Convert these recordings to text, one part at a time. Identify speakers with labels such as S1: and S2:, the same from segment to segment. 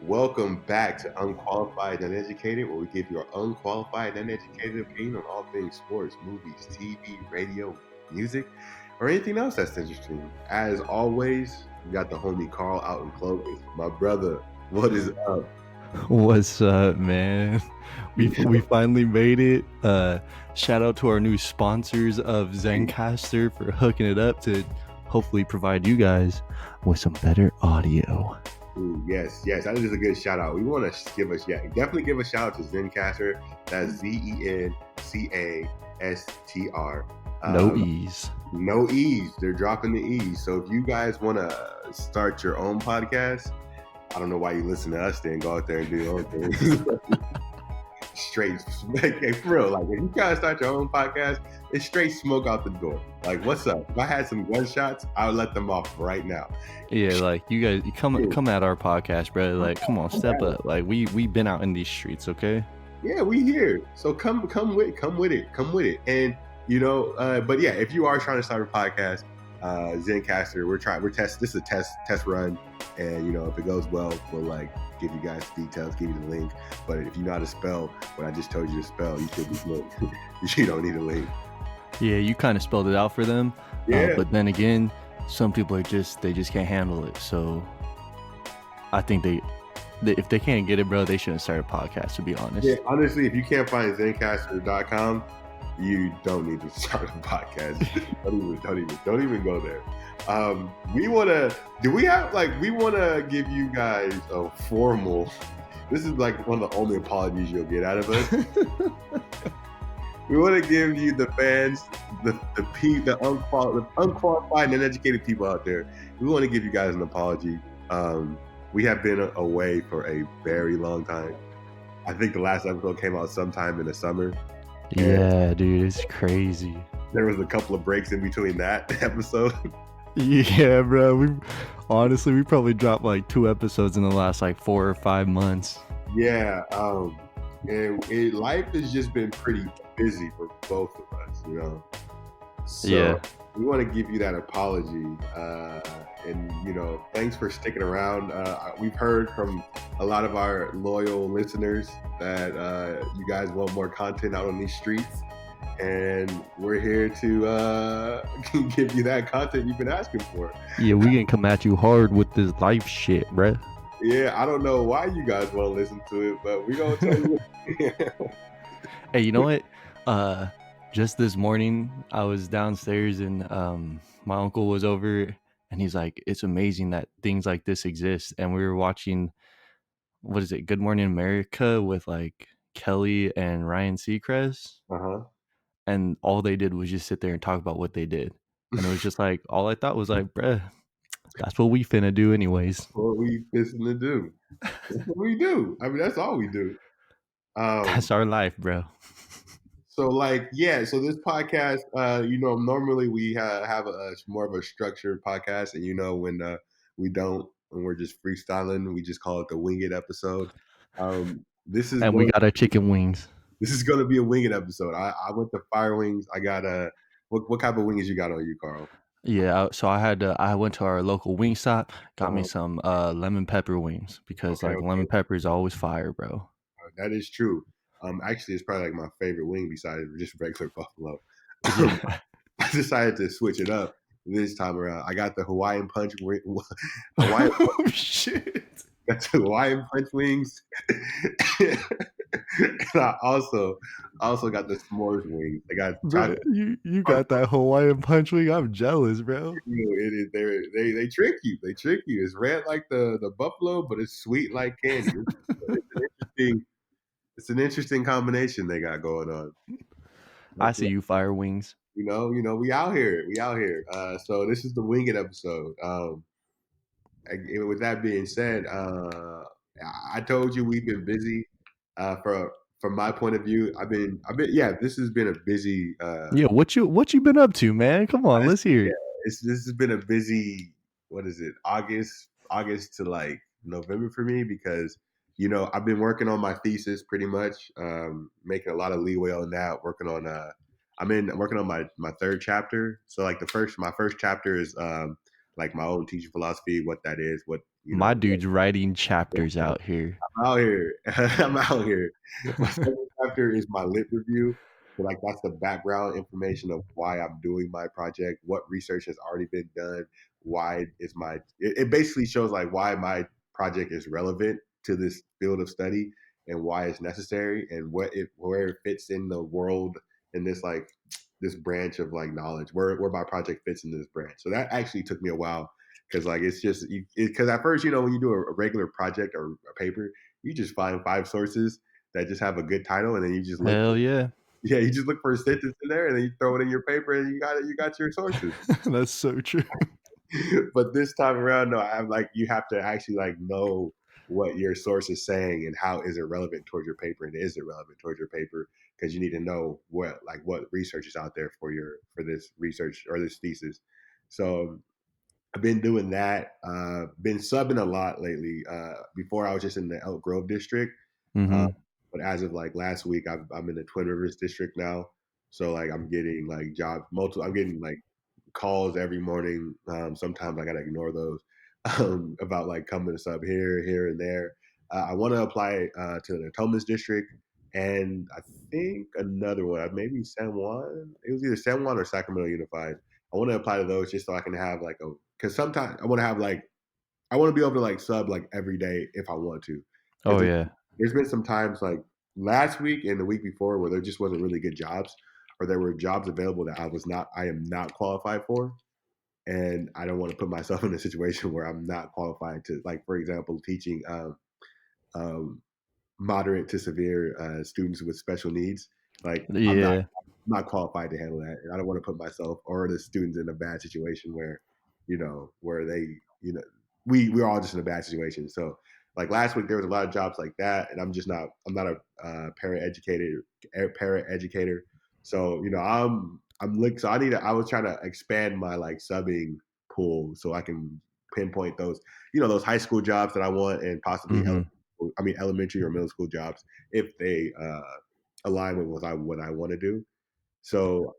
S1: Welcome back to Unqualified and Uneducated, where we give you our unqualified and uneducated opinion on all things sports, movies, TV, radio, music, or anything else that's interesting. As always, we got the homie Carl out in Clovis. My brother, what is up?
S2: What's up, man? We finally made it. Shout out to our new sponsors of Zencaster for hooking it up to hopefully provide you guys with some better audio.
S1: Ooh, yes, that is a good shout out. We want to definitely give a shout out to Zencaster. That's Zencastr.
S2: No ease.
S1: No E's. They're dropping the E's. So if you guys want to start your own podcast, I don't know why you listen to us then. Go out there and do your own thing. Straight, like, for real. Like, if you guys start your own podcast, it's straight smoke out the door. Like, what's up? If I had some gunshots, I would let them off right now.
S2: Yeah, like you guys, you come at our podcast, bro. Like, come on, step up. Like, we been out in these streets, okay?
S1: Yeah, we here. So come with it. And but yeah, if you are trying to start a podcast, Zencaster, we're test. This is a test run, and if it goes well, we'll like give you guys details, give you the link. But if you know how to spell what I just told you to spell, you should be good. You don't need a link.
S2: Yeah, you kind of spelled it out for them.
S1: Yeah.
S2: But then again, some people are just can't handle it. So I think if they can't get it, bro, they shouldn't start a podcast, to be honest.
S1: Yeah, honestly, if you can't find Zencaster.com, you don't need to start a podcast. don't even go there. We want to give you guys a formal. This is like one of the only apologies you'll get out of us. We want to give you, the fans, the unqualified and uneducated people out there. We want to give you guys an apology. We have been away for a very long time. I think the last episode came out sometime in the summer.
S2: Yeah, dude, it's crazy.
S1: There was a couple of breaks in between that episode.
S2: Yeah, bro. We probably dropped like 2 episodes in the last like 4 or 5 months.
S1: Yeah, and life has just been pretty busy for both of us, So
S2: yeah,
S1: we want to give you that apology, and thanks for sticking around. We've heard from a lot of our loyal listeners that you guys want more content out on these streets, and we're here to give you that content you've been asking for.
S2: Yeah, we can come at you hard with this life shit, bruh.
S1: Yeah, I don't know why you guys want to listen to it, but we gonna tell you.
S2: Hey, you know what? Just this morning, I was downstairs and my uncle was over, and he's like, "It's amazing that things like this exist." And we were watching, what is it, Good Morning America with like Kelly and Ryan Seacrest. And all they did was just sit there and talk about what they did. And it was just like, all I thought was like, bruh, that's what we finna do anyways.
S1: What we fixing to do. That's what we do. I mean, that's all we do.
S2: That's our life, bro.
S1: So so this podcast, normally we have a more of a structured podcast, and when when we're just freestyling, we just call it the Wing It episode.
S2: We got our chicken wings.
S1: This is going to be a Wing It episode. I went to Fire Wings. I got what type of wings you got on you, Carl?
S2: Yeah, so I went to our local wing stop, got me some lemon pepper wings, because lemon pepper is always fire, bro.
S1: That is true. Actually, it's probably like my favorite wing besides just regular buffalo. I decided to switch it up this time around. I got the Hawaiian Punch wing.
S2: Oh shit!
S1: Got the Hawaiian Punch wings, and I also got the s'mores wings.
S2: You got that Hawaiian Punch wing. I'm jealous, bro.
S1: They trick you. They trick you. It's red like the buffalo, but it's sweet like candy. It's an interesting combination they got going on.
S2: I see you, Fire Wings.
S1: We out here. So this is the Wing It episode. With that being said, I told you we've been busy. From my point of view, this has been a busy.
S2: Yeah, what you been up to, man? Come on, let's hear it.
S1: This has been a busy. What is it? August to like November for me, because I've been working on my thesis pretty much, making a lot of leeway on that. Working on working on my 3rd chapter. So like my first chapter is like my own teaching philosophy, what that is, what you
S2: My
S1: know,
S2: dude's writing chapters out here.
S1: I'm out here. I'm out here. My second chapter is my lit review. So like that's the background information of why I'm doing my project, what research has already been done, why is my it basically shows like why my project is relevant to this field of study and why it's necessary and what it where it fits in the world in this like this branch of like knowledge where my project fits into this branch. So that actually took me a while because like it's just because at first when you do a regular project or a paper you just find five sources that just have a good title and then you just look
S2: Hell yeah.
S1: yeah you just look for a sentence in there and then you throw it in your paper and you got your sources.
S2: That's so true.
S1: But this time around no I'm like you have to actually like know what your source is saying and how is it relevant towards your paper and is it relevant towards your paper because you need to know what research is out there for this research or this thesis. So I've been doing that. Been subbing a lot lately. Before I was just in the Elk Grove district, uh,
S2: Mm-hmm.
S1: but as of like last week, I'm in the Twin Rivers district now. So like I'm getting like jobs multiple. I'm getting like calls every morning. Sometimes I gotta ignore those about like coming to sub here, and there. I want to apply to the Thomas district, and I think another one, maybe San Juan. It was either San Juan or Sacramento Unified. I want to apply to those just so I can have like a because sometimes I want to have like I want to be able to like sub like every day if I want to because
S2: Oh yeah.
S1: there's been some times like last week and the week before where there just wasn't really good jobs or there were jobs available that I am not qualified for and I don't want to put myself in a situation where I'm not qualified to like for example teaching um, moderate to severe students with special needs. Like
S2: Yeah.
S1: I'm not qualified to handle that, and I don't want to put myself or the students in a bad situation where, where they, we're all just in a bad situation. So like last week there was a lot of jobs like that, and I'm not a parent educator. So so I was trying to expand my like subbing pool so I can pinpoint those those high school jobs that I want and possibly
S2: Mm-hmm.
S1: elementary or middle school jobs if they align with what I want to do. So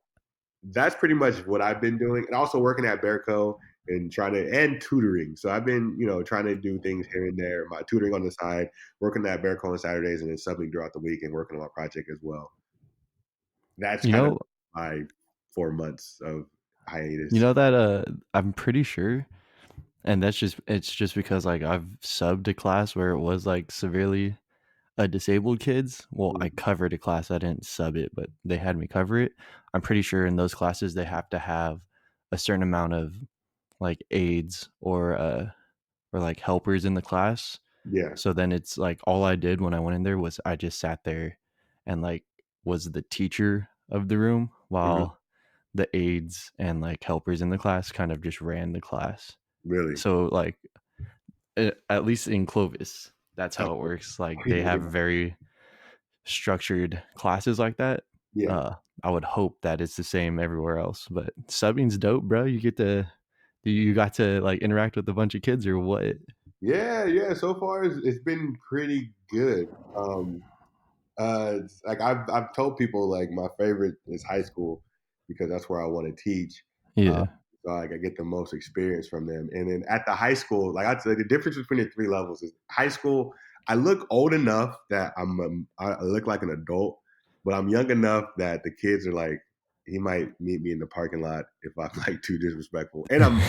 S1: that's pretty much what I've been doing, and also working at Bearco and and tutoring. So I've been trying to do things here and there. My tutoring on the side, working at Bearco on Saturdays, and then subbing throughout the week and working on my project as well. That's
S2: You
S1: kind of
S2: know,
S1: my 4 months of
S2: you
S1: hiatus.
S2: know that I'm pretty sure, and it's just because like I've subbed a class where it was like severely disabled kids. Well, I
S1: Mhm.
S2: covered a class. I didn't sub it, but they had me cover it. I'm pretty sure in those classes they have to have a certain amount of like aides or like helpers in the class.
S1: Yeah.
S2: So then it's like all I did when I went in there was I just sat there and like was the teacher of the room
S1: Hmm.
S2: while the aides and like helpers in the class kind of just ran the class.
S1: Really.
S2: So like at least in Clovis, that's how it
S1: Okay.
S2: works. Like they have very structured classes like that.
S1: Yeah.
S2: Uh, I would hope that it's the same everywhere else. But subbing's dope, bro. You got to like interact with a bunch of kids or what?
S1: Yeah. Yeah. So far, it's been pretty good. Like I've told people like my favorite is high school because that's where I want to teach. Uh,
S2: Yeah.
S1: so like I get the most experience from them. And then at the high school, like I'd say the difference between the three levels is high school. I look old enough that I look like an adult, but I'm young enough that the kids are like he might meet me in the parking lot if I'm like too disrespectful. And I'm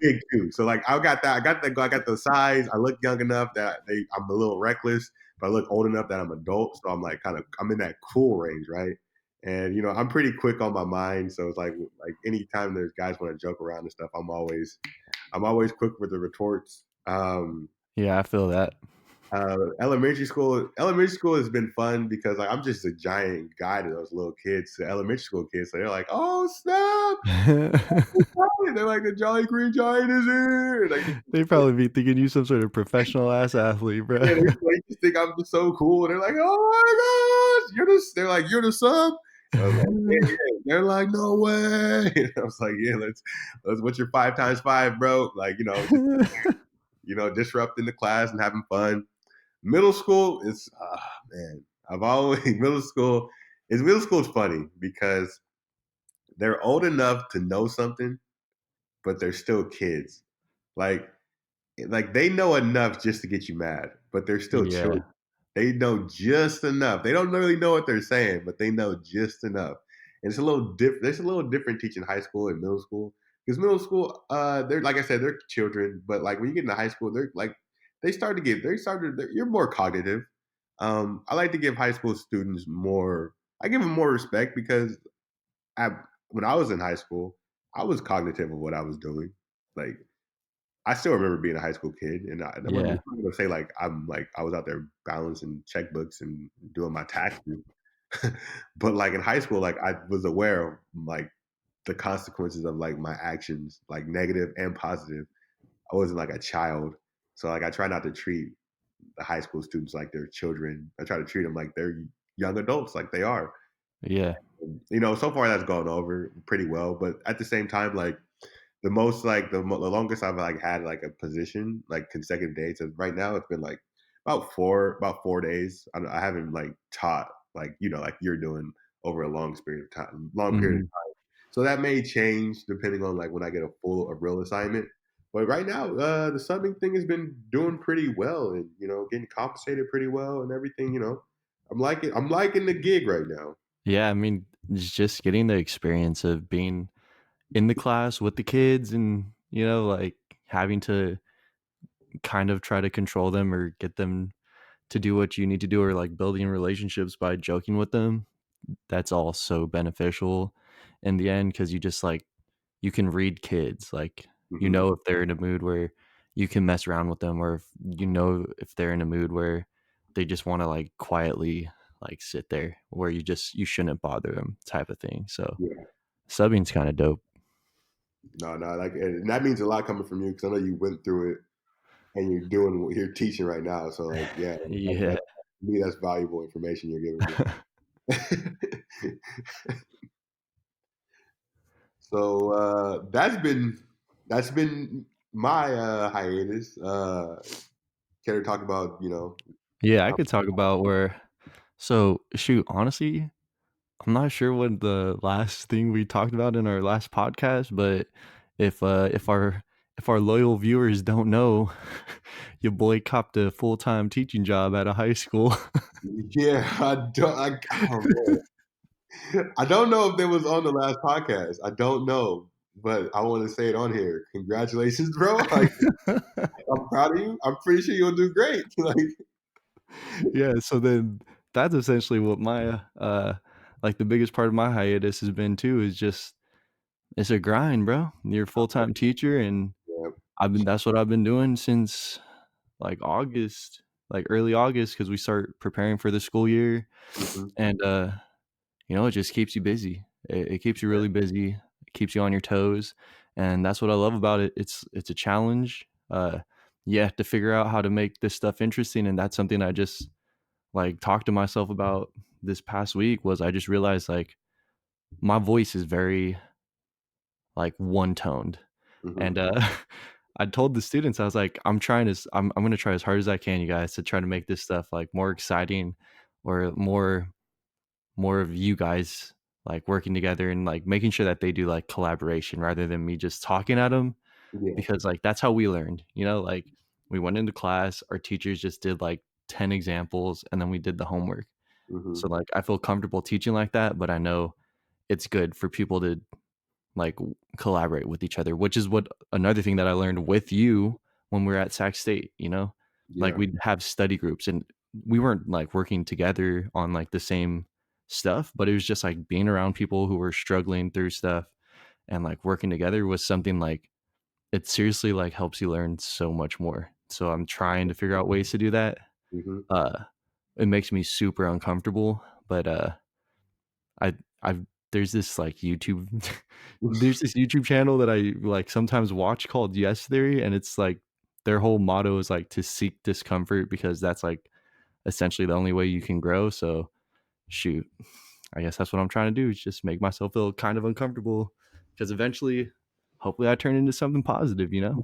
S1: big too. So like I got the size. I look young enough that I'm a little reckless, but I look old enough that I'm adult. So I'm like I'm in that cool range, right? And I'm pretty quick on my mind. So it's like anytime there's guys want to joke around and stuff, I'm always quick with the retorts.
S2: Yeah, I feel that.
S1: Elementary school has been fun because like I'm just a giant guy to those little kids, the elementary school kids. So they're like, "Oh snap!" They're like, "The Jolly Green Giant is here!" Like,
S2: They probably be thinking you some sort of professional ass athlete, bro.
S1: yeah, they just think I'm just so cool. They're like, "Oh my gosh, they're like, "You're the sub." I was like, "Yeah, yeah." They're like, "No way!" I was like, "Yeah, let's. What's your 5 times 5, bro?" Like, just disrupting the class and having fun. Middle school is, man, I've always middle school is funny because they're old enough to know something, but they're still kids. Like like they know enough just to get you mad, but they're still children.
S2: Yeah.
S1: They know just enough. They don't really know what they're saying, but they know just enough. And it's a little different. There's a little different teaching high school and middle school because middle school, they're like I said, they're children. But like when you get into high school, they're like you're more cognitive. I like to give high school students more. I give them more respect because I, when I was in high school, I was cognitive of what I was doing. Like I still remember being a high school kid, and I'm not
S2: Yeah.
S1: gonna say like I was out there balancing checkbooks and doing my taxes, but like in high school, like I was aware of like the consequences of like my actions, like negative and positive. I wasn't like a child, so like I try not to treat the high school students like they're children. I try to treat them like they're young adults, like they are.
S2: Yeah.
S1: You know, so far that's gone over pretty well, but at the same time, like the most like the longest I've like had like a position like consecutive days. So right now it's been like about 4 days. I haven't like taught like like you're doing over a long period of time, long period of
S2: Mhm.
S1: time. So that may change depending on like when I get a real assignment. But right now, the subbing thing has been doing pretty well, and getting compensated pretty well and everything. I'm liking the gig right now.
S2: Yeah, I mean, it's just getting the experience of being in the class with the kids and, like having to kind of try to control them or get them to do what you need to do or like building relationships by joking with them. That's all so beneficial in the end because you just like you can read kids like
S1: Hmm.
S2: if they're in a mood where you can mess around with them or if they're in a mood where they just want to like quietly like sit there where you shouldn't bother them type of thing. So
S1: Yeah.
S2: subbing's kind of dope.
S1: No, no, like, and that means a lot coming from you because I know you went through it and you're teaching right now. So, like, yeah,
S2: Yeah.
S1: to me, that's valuable information you're giving me. So that's been my hiatus. Care to talk about
S2: Yeah, I
S1: how,
S2: could talk about where so shoot, honestly, I'm not sure what the last thing we talked about in our last podcast, but if our loyal viewers don't know, your boy copped a full-time teaching job at a high school.
S1: yeah, oh, man. I don't know if it was on the last podcast. I don't know, but I want to say it on here. Congratulations, bro! Like, I'm proud of you. I'm pretty sure you'll do great. Like,
S2: Yeah, so then that's essentially what my like the biggest part of my hiatus has been too is just it's a grind, bro. You're a full-time teacher and
S1: yeah.
S2: that's what I've been doing since like August, like early August cuz we start preparing for the school year
S1: Hmm.
S2: and it just keeps you busy. It keeps you really busy. It keeps you on your toes, and that's what I love about it. It's a challenge. You have to figure out how to make this stuff interesting, and that's something I just like talked to myself about this past week. Was I just realized like my voice is very like one toned,
S1: Hmm.
S2: and I told the students I was like I'm gonna try as hard as I can, you guys, to try to make this stuff like more exciting or more of you guys like working together and like making sure that they do like collaboration rather than me just talking at them
S1: Yeah.
S2: because like that's how we learned, like we went into class, our teachers just did like 10 examples and then we did the homework.
S1: Hmm.
S2: So like I feel comfortable teaching like that, but I know it's good for people to like collaborate with each other, which is what another thing that I learned with you when we were at Sac State, like
S1: Yeah.
S2: we'd have study groups and we weren't like working together on like the same stuff, but it was just like being around people who were struggling through stuff and like working together was something like it seriously like helps you learn so much more. So I'm trying to figure out ways to do that.
S1: Hmm.
S2: Uh it makes me super uncomfortable, but I I've there's this like YouTube there's this YouTube channel that I like sometimes watch called Yes Theory, and it's like their whole motto is like to seek discomfort because that's like essentially the only way you can grow. So shoot, I guess that's what I'm trying to do is just make myself feel kind of uncomfortable because eventually, hopefully, I turn into something positive.
S1: Yeah,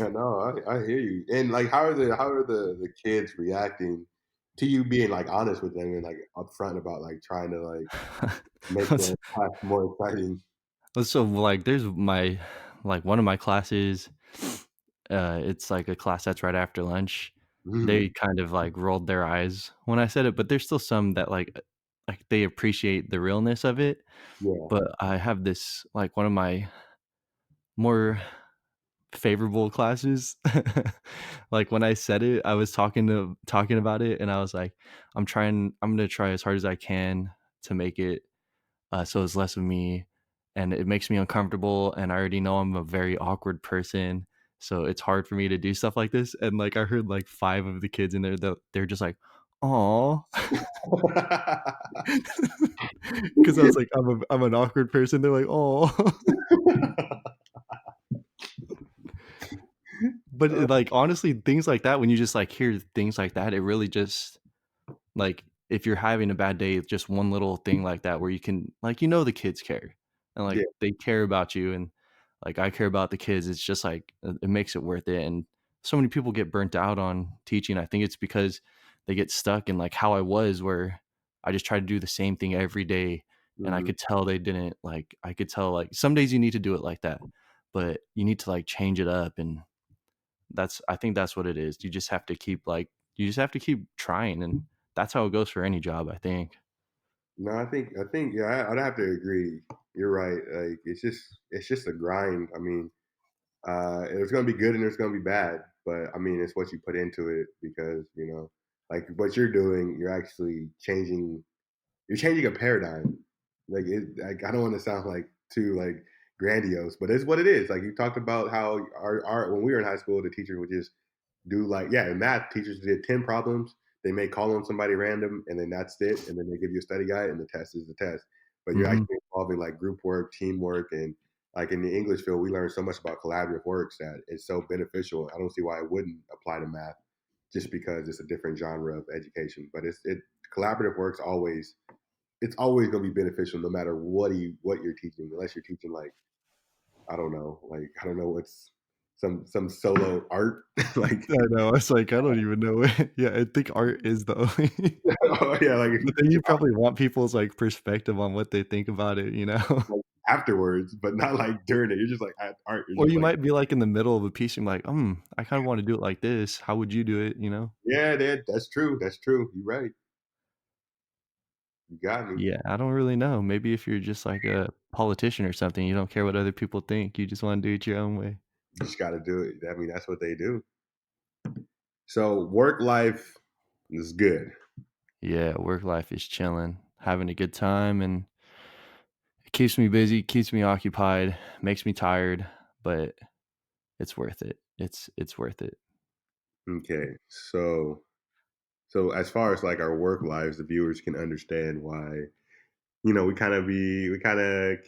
S1: no, I hear you. And like, how are the kids reacting to you being like honest with them and like upfront about like trying to like make the class more exciting?
S2: So like there's my like one of my classes It's like a class that's right after lunch.
S1: Mm,
S2: They kind of like rolled their eyes when I said it, but there's still some that like they appreciate the realness of it.
S1: yeah.
S2: But I have this like one of my more favorable classes. Like when I said it, I was talking about it, and I was like, I'm gonna try as hard as I can to make it so it's less of me, and it makes me uncomfortable, and I already know I'm a very awkward person, so it's hard for me to do stuff like this. And like I heard like five of the kids in there, they're just like, "Aw," because I was like, I'm an awkward person. They're like, "Aw." But like honestly, things like that, when you just like hear things like that, it really just like if you're having a bad day, just one little thing like that where you can like the kids care and like
S1: Yeah.
S2: they care about you, and like I care about the kids. It's just like it makes it worth it. And so many people get burnt out on teaching. I think it's because they get stuck in like how I was, where I just try to do the same thing every day, and I
S1: Mhm.
S2: could tell they didn't like. I could tell like some days you need to do it like that, but you need to like change it up. And I think that's what it is. You just have to keep trying, and that's how it goes for any job, I think.
S1: No, I think, yeah, I'd have to agree. You're right. Like it's just a grind. I mean, there's gonna be good and there's gonna be bad, but I mean, it's what you put into it because like what you're doing, you're changing a paradigm. Like I don't want to sound like too like grandiose, but it's what it is. Like you talked about how our when we were in high school, the teacher would just do like in math teachers did 10 problems. They may call on somebody random and then that's it, and then they give you a study guide and the test is the test. But you're
S2: Mhm.
S1: actually involving like group work, teamwork, and like in the English field, we learn so much about collaborative works that it's so beneficial. I don't see why it wouldn't apply to math just because it's a different genre of education. But it collaborative works always it's always going to be beneficial no matter what you're teaching, unless you're teaching like I don't know what's some solo art like
S2: I know, it's like, I don't even know it. Yeah, I think art is the only
S1: oh yeah, like if
S2: but
S1: you
S2: then
S1: teach
S2: you probably want people's, like, perspective on what they think about it, you know?
S1: like afterwards, but not like during it. You're just like at art. You're
S2: Or
S1: just
S2: you
S1: like,
S2: might be, like, in the middle of a piece and be like, I kinda wanna do it like this. How would you do it?" You know?
S1: yeah, that's true. That's true. You're right. You got me.
S2: Yeah, I don't really know. Maybe if you're just, like, a politician or something, you don't care what other people think, you just wanna do it your own way.
S1: You just got to do it. I mean, that's what they do. So work life is good.
S2: Yeah, work life is chilling, having a good time, and it keeps me busy, keeps me occupied, makes me tired, but it's worth it. It's worth it.
S1: Okay. So as far as like our work lives, the viewers can understand why we kind of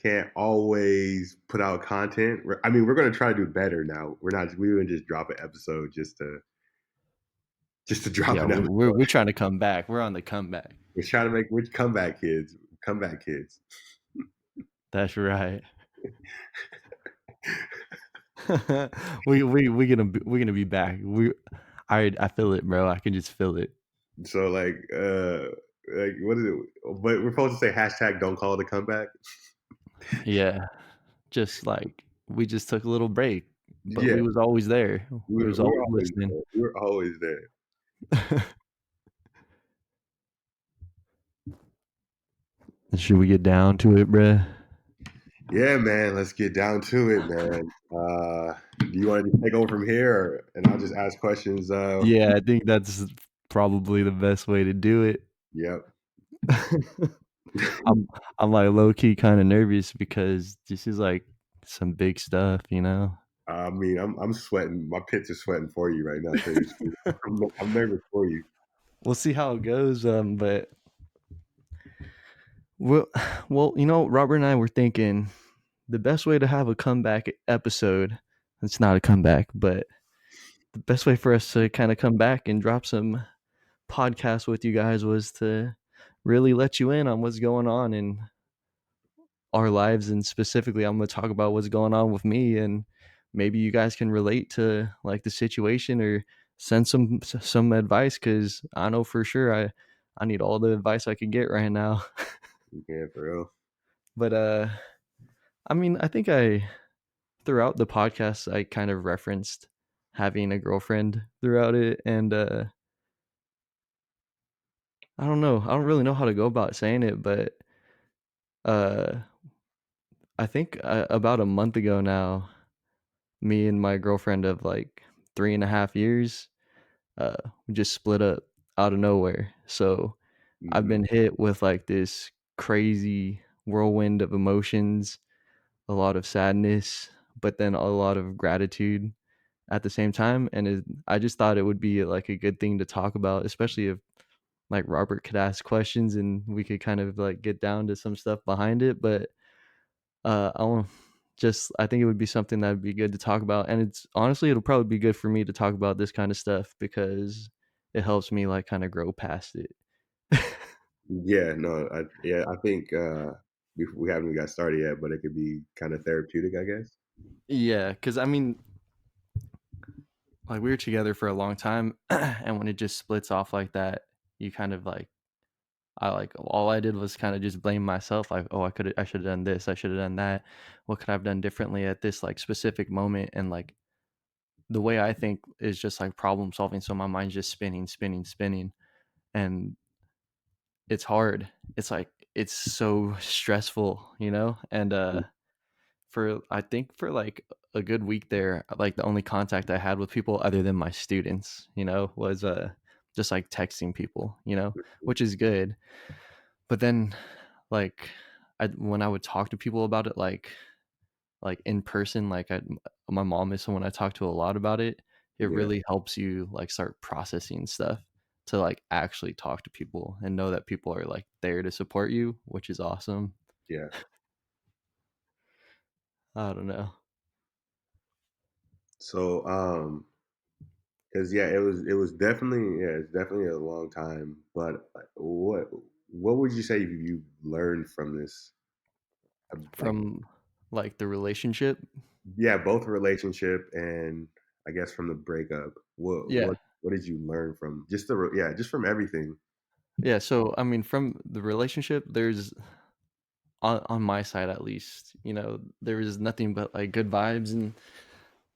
S1: can't always put out content. I mean, we're going to try to do better now. We wouldn't just drop an episode just to drop
S2: Yeah,
S1: an
S2: we're
S1: episode.
S2: we're trying to come back. We're on the comeback.
S1: We're comeback kids.
S2: That's right. We gonna be back. I feel it, bro. I can just feel it.
S1: So like what is it? But we're supposed to say hashtag don't call it a comeback.
S2: Yeah, just like we just took a little break, but
S1: Yeah,
S2: we was always there. We was
S1: we're
S2: always
S1: always
S2: listening.
S1: there. We're always there.
S2: Should we get down to it, bruh?
S1: Yeah, man. Let's get down to it, man. Do you want to take over from here, and I'll just ask questions?
S2: Yeah, I think that's probably the best way to do it.
S1: Yep.
S2: I'm I'm like low key kind of nervous because this is like some big stuff, you know.
S1: I mean, I'm sweating. My pits are sweating for you right now. Tell you the truth. I'm nervous for you.
S2: We'll see how it goes. But well, well, Robert and I were thinking the best way to have a comeback episode. It's not a comeback, but the best way for us to kind of come back and drop some podcasts with you guys was to really let you in on what's going on in our lives, and specifically I'm going to talk about what's going on with me, and maybe you guys can relate to like the situation or send some advice, cuz I know for sure I need all the advice I can get right now.
S1: Yeah, for real.
S2: But I mean, I think I throughout the podcast I kind of referenced having a girlfriend throughout it, and I don't know. I don't really know how to go about saying it, but uh, I think about a month ago now, me and my girlfriend of like 3.5 years, uh, we just split up out of nowhere. So I've
S1: Hmm.
S2: been hit with like this crazy whirlwind of emotions, a lot of sadness, but then a lot of gratitude at the same time. And I just thought it would be like a good thing to talk about, especially if like Robert could ask questions and we could kind of like get down to some stuff behind it. But I want just I think it would be something that would be good to talk about. And it's honestly it'll probably be good for me to talk about this kind of stuff because it helps me like kind of grow past it.
S1: Yeah, no, yeah, I think we haven't even got started yet, but it could be kind of therapeutic, I guess.
S2: Yeah, because I mean, like we were together for a long time, and when it just splits off like that, you kind of like I like all I did was kind of just blame myself. Like, oh, I should have done this, I should have done that. What could I have done differently at this like specific moment? And like the way I think is just like problem solving. So my mind's just spinning, spinning, spinning, and it's hard. It's like it's so stressful, you know. And for I think for like a good week there, like the only contact I had with people other than my students, was just like texting people, which is good. But then like when I would talk to people about it like in person, my mom is someone I talk to a lot about it. It
S1: Yeah,
S2: really helps you like start processing stuff to like actually talk to people and know that people are like there to support you, which is awesome.
S1: yeah.
S2: I don't know.
S1: So, because yeah, it was definitely yeah, it's definitely a long time. But like, what would you say you learned from this? Like,
S2: From like the relationship.
S1: yeah, both relationship and I guess from the breakup. What
S2: Yeah.
S1: what what did you learn from just yeah, just from everything?
S2: Yeah, so I mean from the relationship there's on my side at least, there was nothing but like good vibes and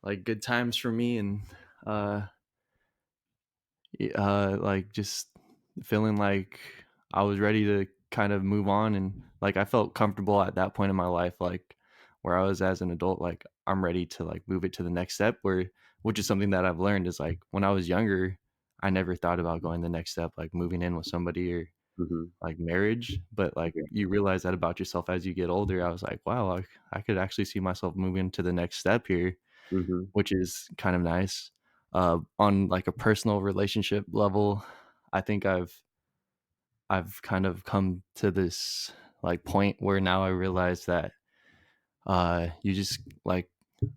S2: like good times for me and uh like just feeling like I was ready to kind of move on and like I felt comfortable at that point in my life like where I was as an adult like I'm ready to like move it to the next step where which is something that I've learned is like when I was younger I never thought about going the next step like moving in with somebody or
S1: Hmm.
S2: like marriage, but like
S1: Yeah.
S2: you realize that about yourself as you get older. I was like, wow, I could actually see myself moving to the next step here,
S1: Hmm.
S2: which is kind of nice. On like a personal relationship level, I think I've kind of come to this like point where now I realize that you just like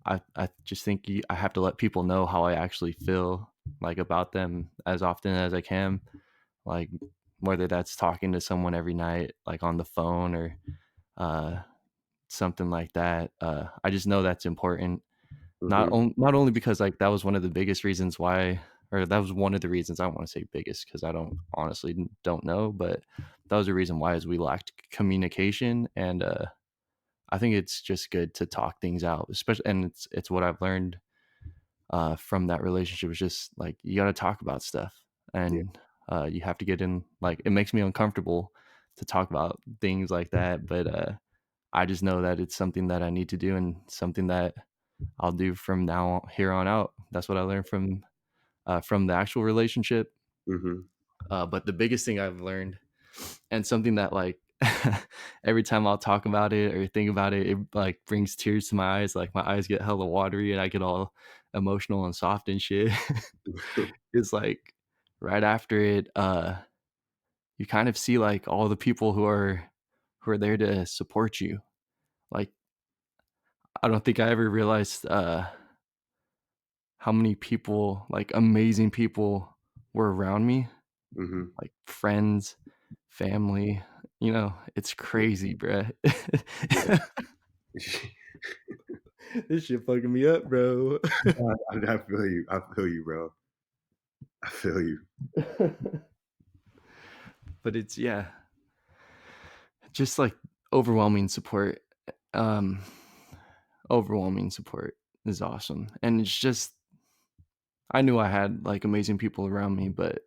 S2: I just think I have to let people know how I actually feel like about them as often as I can, like whether that's talking to someone every night like on the phone or uh something like that. I just know that's important.
S1: Hmm.
S2: Not only because like that was one of the biggest reasons why, or that was one of the reasons I don't want to say biggest because I don't honestly don't know, but that was the reason why is we lacked communication, and I think it's just good to talk things out, especially, and it's what I've learned from that relationship is just like you got to talk about stuff,
S1: Yeah.
S2: and you have to get in. Like it makes me uncomfortable to talk about things like that, but I just know that it's something that I need to do and something that I'll do from now here on out. That's what I learned from the actual relationship.
S1: Hmm.
S2: But the biggest thing I've learned, and something that like every time I'll talk about it or think about it, it like brings tears to my eyes. Like my eyes get hella watery and I get all emotional and soft and shit. It's like right after it, you kind of see like all the people who are there to support you. Like I don't think I ever realized how many people, like amazing people, were around me,
S1: Hmm.
S2: like friends, family. It's crazy, bruh.
S1: Yeah.
S2: This shit fucking me up, bro.
S1: I feel you. I feel you, bro. I feel you.
S2: But it's yeah, just like overwhelming support. Um, overwhelming support is awesome, and it's just I knew I had like amazing people around me, but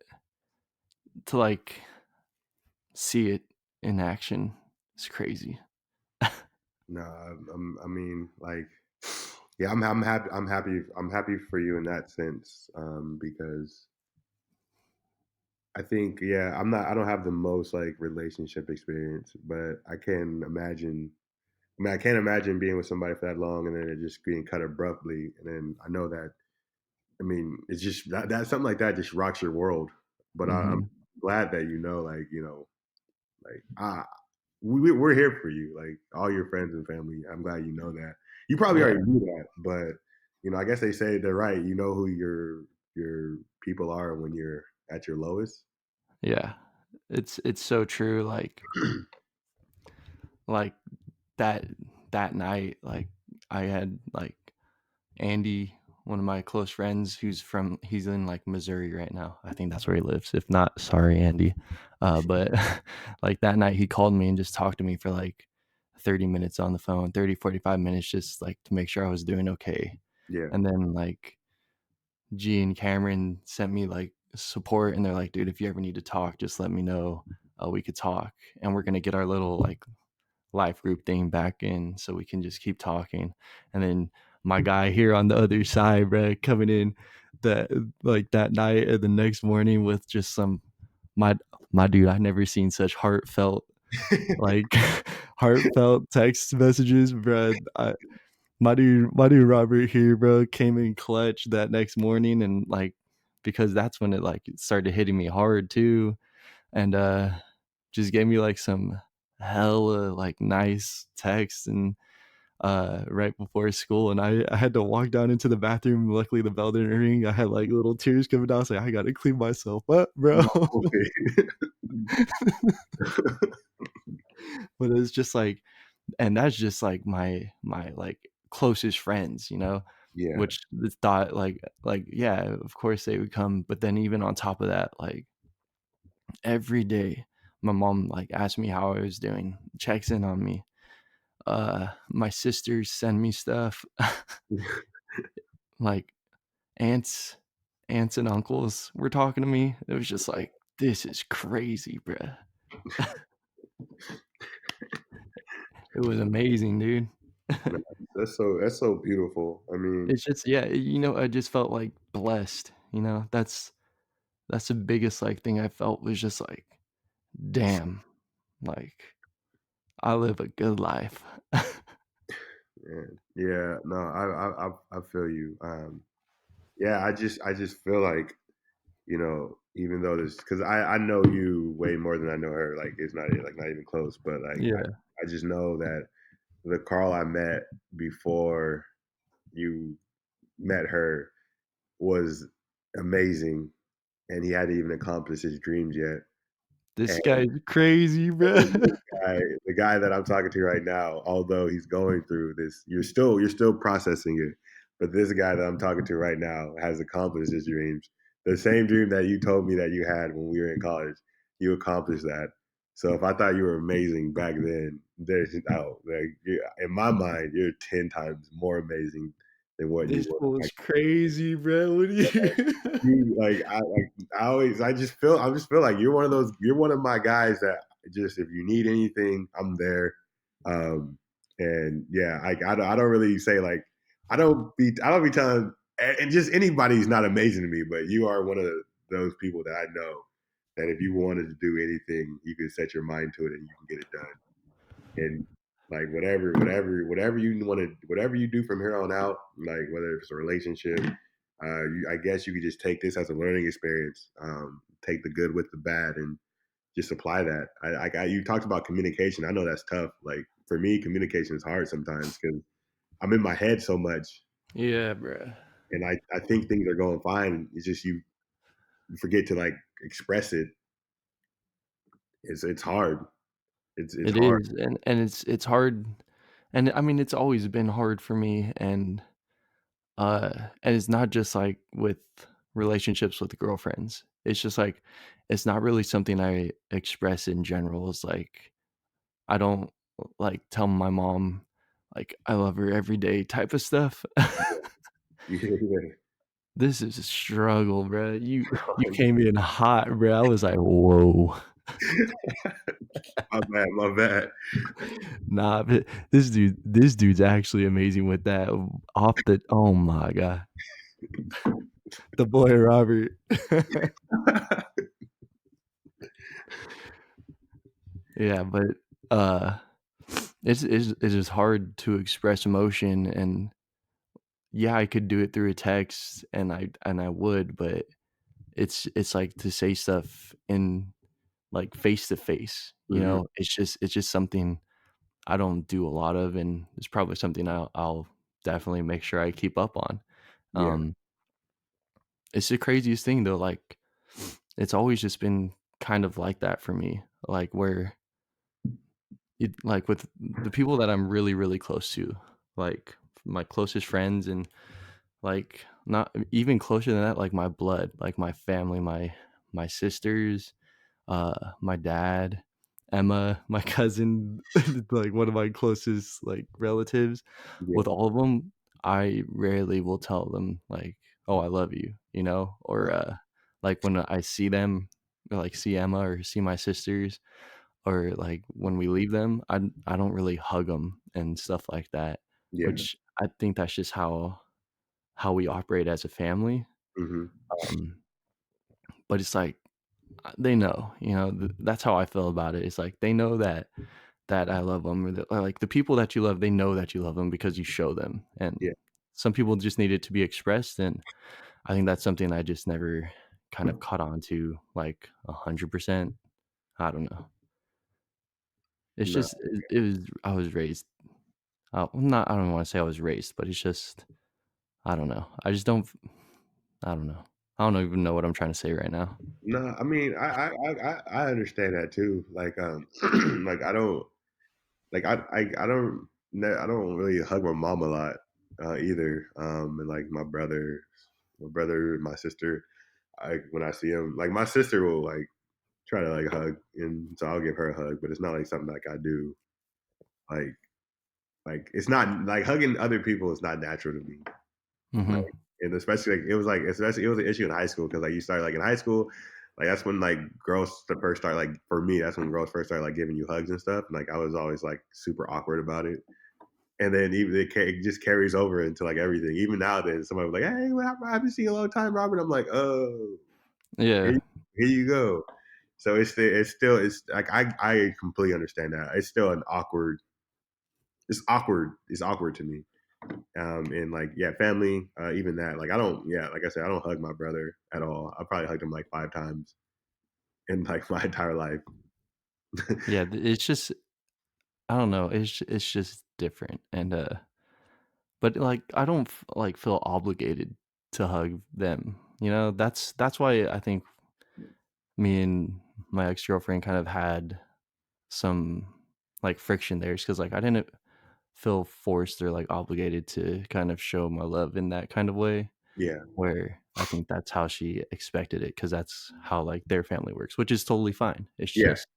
S2: to like see it in action is crazy.
S1: No, I mean, like, yeah, I'm happy. I'm happy for you in that sense, because I think, yeah, I don't have the most like relationship experience, but I can imagine. I mean, I can't imagine being with somebody for that long and then it just being cut abruptly. And then I know that. I mean, it's just that something like that just rocks your world. But I'm
S2: Hmm.
S1: glad that like like we're here for you, like all your friends and family. I'm glad you know that. You probably
S2: Yeah,
S1: already knew that, but I guess they say they're right. You know who your people are when you're at your lowest.
S2: yeah, it's so true. Like that that night, like I had like Andy, one of my close friends, he's in like Missouri right now. I think that's where he lives. If not, sorry, Andy. But like that night, he called me and just talked to me for like 30 minutes on the phone, 30, 45 minutes, just like to make sure I was doing okay.
S1: Yeah,
S2: And then like G and Cameron sent me like support, and they're like, dude, if you ever need to talk, just let me know. We could talk, and we're gonna get our little like life group thing back in so we can just keep talking. And then my guy here on the other side, bro, coming in that like that night or the next morning with just some my my dude, I never seen such heartfelt like heartfelt text messages, bro. My dude Robert here, bro, came in clutch that next morning, and like because that's when it like started hitting me hard too, and just gave me like some hella like nice text and right before school, and I had to walk down into the bathroom. Luckily the bell didn't ring. I had like little tears coming down. I was like, I gotta clean myself up, bro.
S1: no way.
S2: But it's just like, and that's just like my like closest friends,
S1: Yeah,
S2: which the thought like yeah, of course they would come, but then even on top of that, like every day my mom like asked me how I was doing, checks in on me. My sisters send me stuff. Like aunts aunts and uncles were talking to me. It was just like, this is crazy, bruh. It was amazing, dude.
S1: no, that's so beautiful. I mean,
S2: It's just, yeah, I just felt like blessed, that's the biggest like thing I felt, was just like, damn, like I live a good life.
S1: man, yeah, no, I feel you. Yeah, I just feel like even though this, because I know you way more than I know her. Like it's not even close. But like
S2: Yeah.
S1: I just know that the Carl I met before you met her was amazing, and he hadn't even accomplished his dreams yet.
S2: This
S1: And
S2: guy's crazy,
S1: then
S2: bruh.
S1: this guy, the guy that I'm talking to right now, although he's going through this, you're still processing it. But this guy that I'm talking to right now has accomplished his dreams. The same dream that you told me that you had when we were in college, you accomplished that. So if I thought you were amazing back then, there's in my mind, you're 10 times more amazing than what you
S2: This
S1: were
S2: fool
S1: back.
S2: is crazy, bro. What do you
S1: You I just feel like you're one of my guys that just, if you need anything, I'm there. And yeah, I don't really say like, I don't be telling, and just anybody's not amazing to me, but you are one of those people that I know that if you wanted to do anything, you can set your mind to it and you can get it done. And like whatever you want to, whatever you do from here on out, like whether it's a relationship, I guess you could just take this as a learning experience. Take the good with the bad and just apply that. You talked about communication. I know that's tough. Like for me, communication is hard sometimes because I'm in my head so much,
S2: Yeah, bruh.
S1: and I think things are going fine. It's just you forget to like express it. It's hard. It's
S2: It
S1: hard.
S2: is, and it's hard, and I mean, it's always been hard for me, and it's not just, like, with relationships with girlfriends. It's just, like, it's not really something I express in general. It's like, I don't, like, tell my mom, like, I love her every day type of stuff.
S1: Yeah.
S2: this is a struggle, bro. You came in hot, bro. I was like, whoa.
S1: My bad, my bad.
S2: Nah, but this dude's actually amazing with that. Off the oh my god, the boy Robert. Yeah, but uh, it's just hard to express emotion, and yeah, I could do it through a text, and I would, but it's like to say stuff in like face to face. You
S1: Mhm.
S2: know, it's just something I don't do a lot of, and it's probably something I'll definitely make sure I keep up on.
S1: Yeah.
S2: Um, it's the craziest thing though. Like, it's always just been kind of like that for me. Like where like with the people that I'm really really close to, like my closest friends, and like not even closer than that, like my blood, like my family, my sisters, my dad, Emma, my cousin, like one of my closest like relatives.
S1: Yeah.
S2: With all of them, I rarely will tell them like, "Oh, I love you," you know, or
S1: Right.
S2: like when I see them, or like see Emma or see my sisters, or like when we leave them, I don't really hug them and stuff like that,
S1: Yeah.
S2: which I think that's just how we operate as a family.
S1: Mhm.
S2: Um, but it's like they know, you know, that's how I feel about it. It's like they know that I love them, or like the people that you love, they know that you love them because you show them. And
S1: Yeah.
S2: some people just need it to be expressed, and I think that's something I just never kind of caught on to like 100%. I don't know. It's
S1: No.
S2: just it was I was raised. Not I don't want to say I was raised, but it's just I don't know. I just don't. I don't know. I don't even know what I'm trying to say right now.
S1: No, I mean, I understand that too. Like, like I don't, like I don't really hug my mom a lot either. And like my brother, and my sister, I when I see them, like my sister will like try to like hug, and so I'll give her a hug, but it's not like something like I do. Like, like it's not like hugging other people is not natural to me. Like,
S2: Hmm.
S1: and especially like it was like especially it was an issue in high school because like you start like in high school, like that's when like girls the first start like for me that's when girls first started like giving you hugs and stuff. And like I was always like super awkward about it. And then even it just carries over into like everything. Even nowadays, somebody was like, "Hey, what happened? I haven't seen you in a long time, Robert." I'm like, "Oh, here,
S2: Yeah.
S1: here you go." So it's like I completely understand that. It's still an awkward. It's awkward. It's awkward to me. And like yeah, family, even that. Like I don't, yeah, like I said, I don't hug my brother at all. I probably hugged him like 5 times in like my entire life.
S2: Yeah, it's just I don't know, it's just different, and, but, like, I don't like, feel obligated to hug them, you know? That's why I think me and my ex-girlfriend kind of had some, like, friction there, because like, I didn't feel forced or, like, obligated to kind of show my love in that kind of way,
S1: Yeah,
S2: where I think that's how she expected it, because that's how, like, their family works, which is totally fine. It's
S1: yeah,
S2: just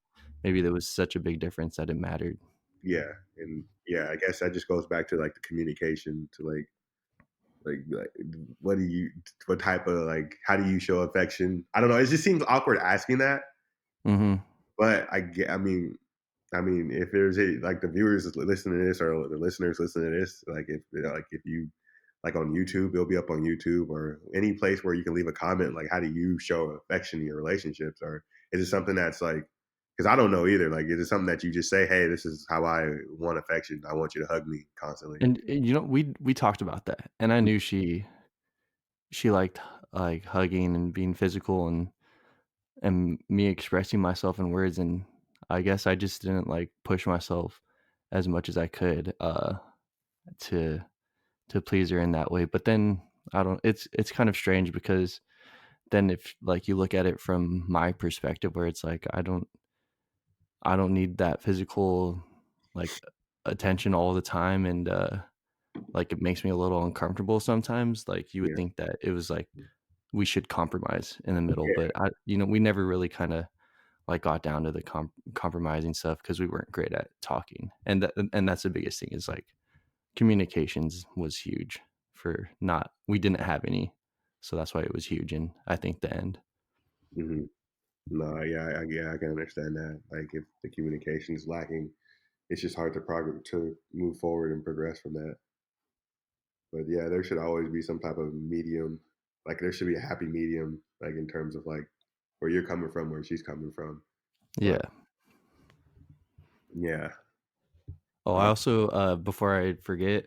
S2: maybe there was such a big difference that it mattered.
S1: yeah, and yeah. I guess that just goes back to like the communication to like what do you what type of like how do you show affection? I don't know. It just seems awkward asking that,
S2: Mhm.
S1: but I get. I mean, if there's a like the viewers listening to this or the listeners listening to this, like if you know, like if you like on YouTube, it'll be up on YouTube or any place where you can leave a comment. Like, how do you show affection in your relationships, or is it something that's like? Because I don't know either. Like, is it something that you just say, "Hey, this is how I want affection. I want you to hug me constantly."
S2: And, you know, we talked about that, and I knew she liked, like, hugging and being physical, and me expressing myself in words, and I guess I just didn't, like, push myself as much as I could, to to please her in that way, but then I don't it's kind of strange because then if, like, you look at it from my perspective where it's like, I don't need that physical, like, attention all the time, and, like, it makes me a little uncomfortable sometimes, like, you would
S1: Yeah,
S2: think that it was like, we should compromise in the middle,
S1: yeah,
S2: but we never really kinda, like, got down to the compromising stuff because we weren't great at talking, and that's the biggest thing is, like, communications was huge for not we didn't have any, So that's why it was huge in, I think, the end.
S1: Hmm. No, yeah, I can understand that. Like if the communication is lacking, it's just hard to move forward and progress from that. But yeah, there should always be some type of medium. Like there should be a happy medium, like in terms of like where you're coming from, where she's coming from. But
S2: Yeah.
S1: yeah,
S2: Oh, I
S1: uh,
S2: also, before I forget,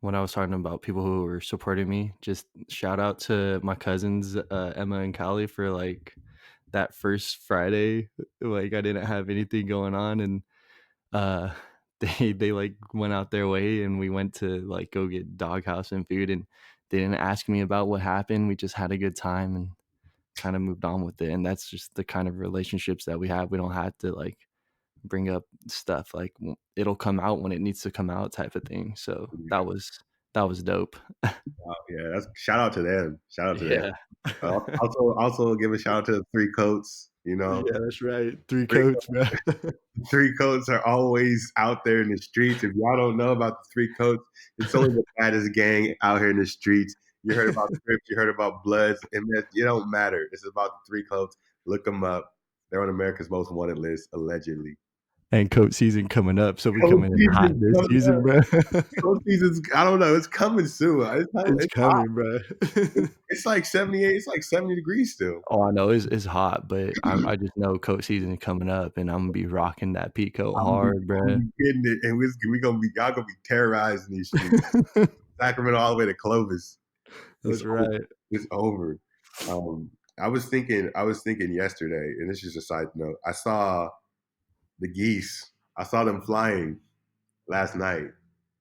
S2: when I was talking about people who were supporting me, just shout out to my cousins, Emma and Callie, for like that first Friday. Like I didn't have anything going on, and uh, they like went out their way, and we went to like go get doghouse and food, and they didn't ask me about what happened. We just had a good time and kind of moved on with it. And that's just the kind of relationships that we have. We don't have to like bring up stuff, like it'll come out when it needs to come out type of thing. So
S1: yeah,
S2: that was dope.
S1: yeah. That's shout out to them. Shout out to them.
S2: Yeah.
S1: Also give a shout out to the three coats. You know,
S2: Yeah, that's right. Three
S1: three
S2: coats, bro.
S1: three coats are always out there in the streets. If y'all don't know about the three coats, it's only the baddest gang out here in the streets. You heard about Crips, you heard about Bloods, and it don't matter. It's about the three coats. Look them up. They're on America's Most Wanted list, allegedly.
S2: And coat season coming up, so we
S1: Cold
S2: coming in hot
S1: season's
S2: this
S1: coming
S2: season,
S1: up.
S2: bro.
S1: Cold season's, I don't know, it's coming soon.
S2: It's
S1: It's hot.
S2: coming, bro.
S1: It's like 78, it's like 70 degrees still.
S2: Oh, I know it's hot, but I just know coat season is coming up, and I'm gonna be rocking that peak coat hard,
S1: I'm
S2: bro.
S1: gonna be getting it, and we gonna be y'all gonna be terrorizing these streets. Sacramento all the way to Clovis. It's
S2: That's
S1: over.
S2: right.
S1: It's over. Um, I was thinking yesterday, and this is just a side note. I saw the geese. I saw them flying last night.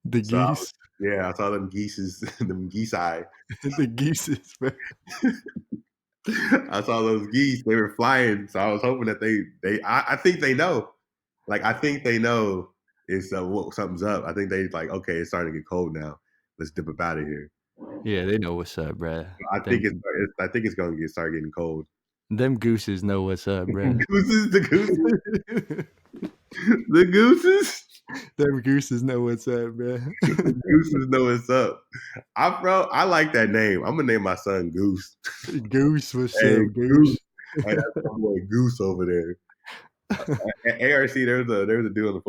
S2: The
S1: So
S2: geese,
S1: yeah, I saw them geeses, them geese eye.
S2: the geese, bro.
S1: I saw those geese. They were flying. So I was hoping that I think they know. Like I think they know it's something's up. I think they like okay, it's starting to get cold now. Let's dip up out of here.
S2: Yeah, they know what's up, bro.
S1: I think
S2: Them
S1: I think it's going to start getting cold.
S2: them gooses know what's up, bro.
S1: The gooses, the gooses,
S2: Them gooses know what's up, bro.
S1: the gooses know what's up. I like that name. I'm gonna name my son Goose.
S2: Goose, what's
S1: Hey,
S2: up,
S1: Goose.
S2: Goose?
S1: Hey, that's my boy Goose over there. At ARC, there was a dude on the